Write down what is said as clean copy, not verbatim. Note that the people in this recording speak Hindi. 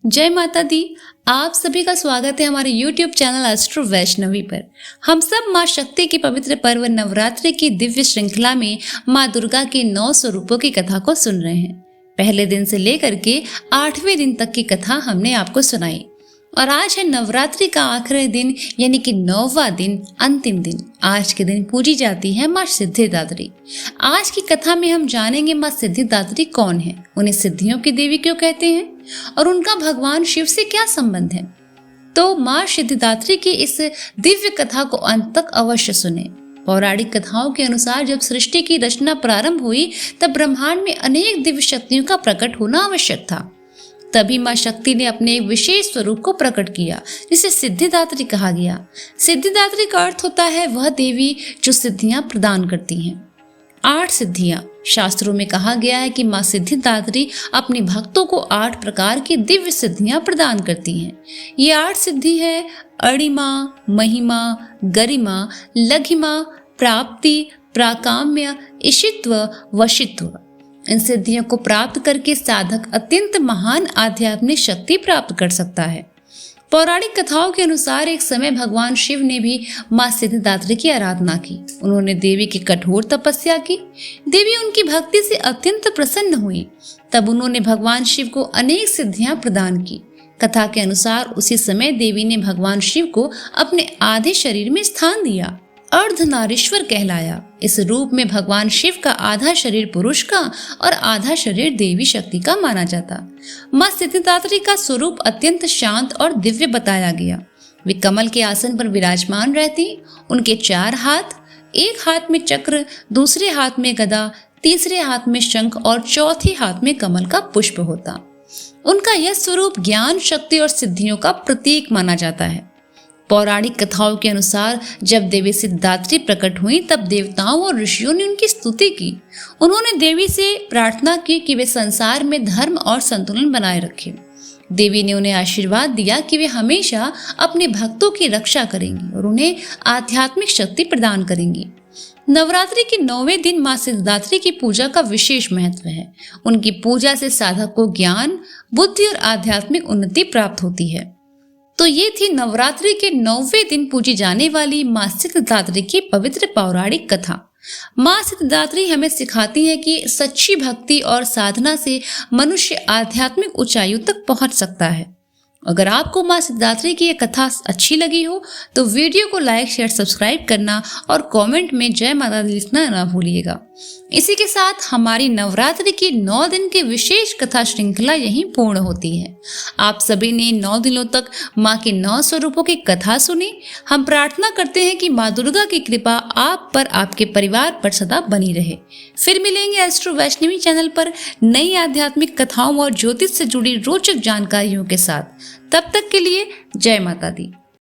जय माता दी। आप सभी का स्वागत है हमारे YouTube चैनल एस्ट्रो वैष्णवी पर। हम सब माँ शक्ति के पवित्र पर्व नवरात्रि की दिव्य श्रृंखला में माँ दुर्गा के 9 स्वरूपों की कथा को सुन रहे हैं। पहले दिन से लेकर के 8वें दिन तक की कथा हमने आपको सुनाई और आज है नवरात्रि का आखिरी दिन यानी कि 9वां दिन, अंतिम दिन। आज के दिन पूजी जाती है माँ सिद्धिदात्री। आज की कथा में हम जानेंगे माँ सिद्धिदात्री कौन है, उन्हें सिद्धियों की देवी क्यों कहते हैं और उनका भगवान शिव से क्या संबंध है। तो माँ सिद्धिदात्री की इस दिव्य कथा को अंत तक अवश्य सुने। पौराणिक कथाओं के अनुसार जब सृष्टि की रचना प्रारंभ हुई तब ब्रह्मांड में अनेक दिव्य शक्तियों का प्रकट होना आवश्यक था। तभी माँ शक्ति ने अपने एक विशेष स्वरूप को प्रकट किया जिसे सिद्धिदात्री कहा गया। सिद्धिदात्री का अर्थ होता है वह देवी जो सिद्धियां प्रदान करती हैं। 8 सिद्धियां। शास्त्रों में कहा गया है कि माँ सिद्धिदात्री अपने भक्तों को 8 प्रकार की दिव्य सिद्धियां प्रदान करती हैं। ये 8 सिद्धि है अणिमा, महिमा, गरिमा, लघिमा, प्राप्ति, प्राकाम्य, इशित्व, वशित्व। इन सिद्धियों को प्राप्त करके साधक अत्यंत महान आध्यात्मिक शक्ति प्राप्त कर सकता है। पौराणिक कथाओं के अनुसार एक समय भगवान शिव ने भी माँ सिद्धिदात्री की आराधना की। उन्होंने देवी की कठोर तपस्या की। देवी उनकी भक्ति से अत्यंत प्रसन्न हुई। तब उन्होंने भगवान शिव को अनेक सिद्धियां प्रदान की। कथा के अनुसार उसी समय देवी ने भगवान शिव को अपने आधे शरीर में स्थान दिया। अर्धनारीश्वर कहलाया। इस रूप में भगवान शिव का आधा शरीर पुरुष का और आधा शरीर देवी शक्ति का माना जाता। माँ सिद्धिदात्री का स्वरूप अत्यंत शांत और दिव्य बताया गया। वे कमल के आसन पर विराजमान रहती। उनके 4 हाथ, एक हाथ में चक्र, दूसरे हाथ में गदा, तीसरे हाथ में शंख और चौथे हाथ में कमल का पुष्प होता। उनका यह स्वरूप ज्ञान, शक्ति और सिद्धियों का प्रतीक माना जाता है। पौराणिक कथाओं के अनुसार जब देवी सिद्धिदात्री प्रकट हुई तब देवताओं और ऋषियों ने उनकी स्तुति की। उन्होंने देवी से प्रार्थना की कि वे संसार में धर्म और संतुलन बनाए रखें। देवी ने उन्हें आशीर्वाद दिया कि वे हमेशा अपने भक्तों की रक्षा करेंगी और उन्हें आध्यात्मिक शक्ति प्रदान करेंगी। नवरात्रि के 9वें दिन माँ सिद्धिदात्री की पूजा का विशेष महत्व है। उनकी पूजा से साधक को ज्ञान, बुद्धि और आध्यात्मिक उन्नति प्राप्त होती है। तो ये थी नवरात्रि के 9वें दिन पूजी जाने वाली माँ सिद्धिदात्री की पवित्र पौराणिक कथा। माँ सिद्धिदात्री हमें सिखाती है कि सच्ची भक्ति और साधना से मनुष्य आध्यात्मिक ऊंचाइयों तक पहुंच सकता है। अगर आपको माँ सिद्धिदात्री की ये कथा अच्छी लगी हो तो वीडियो को लाइक, शेयर, सब्सक्राइब करना और कमेंट में जय माता दी लिखना ना भूलिएगा। इसी के साथ हमारी नवरात्रि की 9 दिन की विशेष कथा श्रृंखला यहीं पूर्ण होती है। आप सभी ने 9 दिनों तक माँ के 9 स्वरूपों की कथा सुनी। हम प्रार्थना करते हैं कि माँ दुर्गा की कृपा आप पर, आपके परिवार पर सदा बनी रहे। फिर मिलेंगे एस्ट्रो वैष्णवी चैनल पर नई आध्यात्मिक कथाओं और ज्योतिष से जुड़ी रोचक जानकारियों के साथ। तब तक के लिए जय माता दी।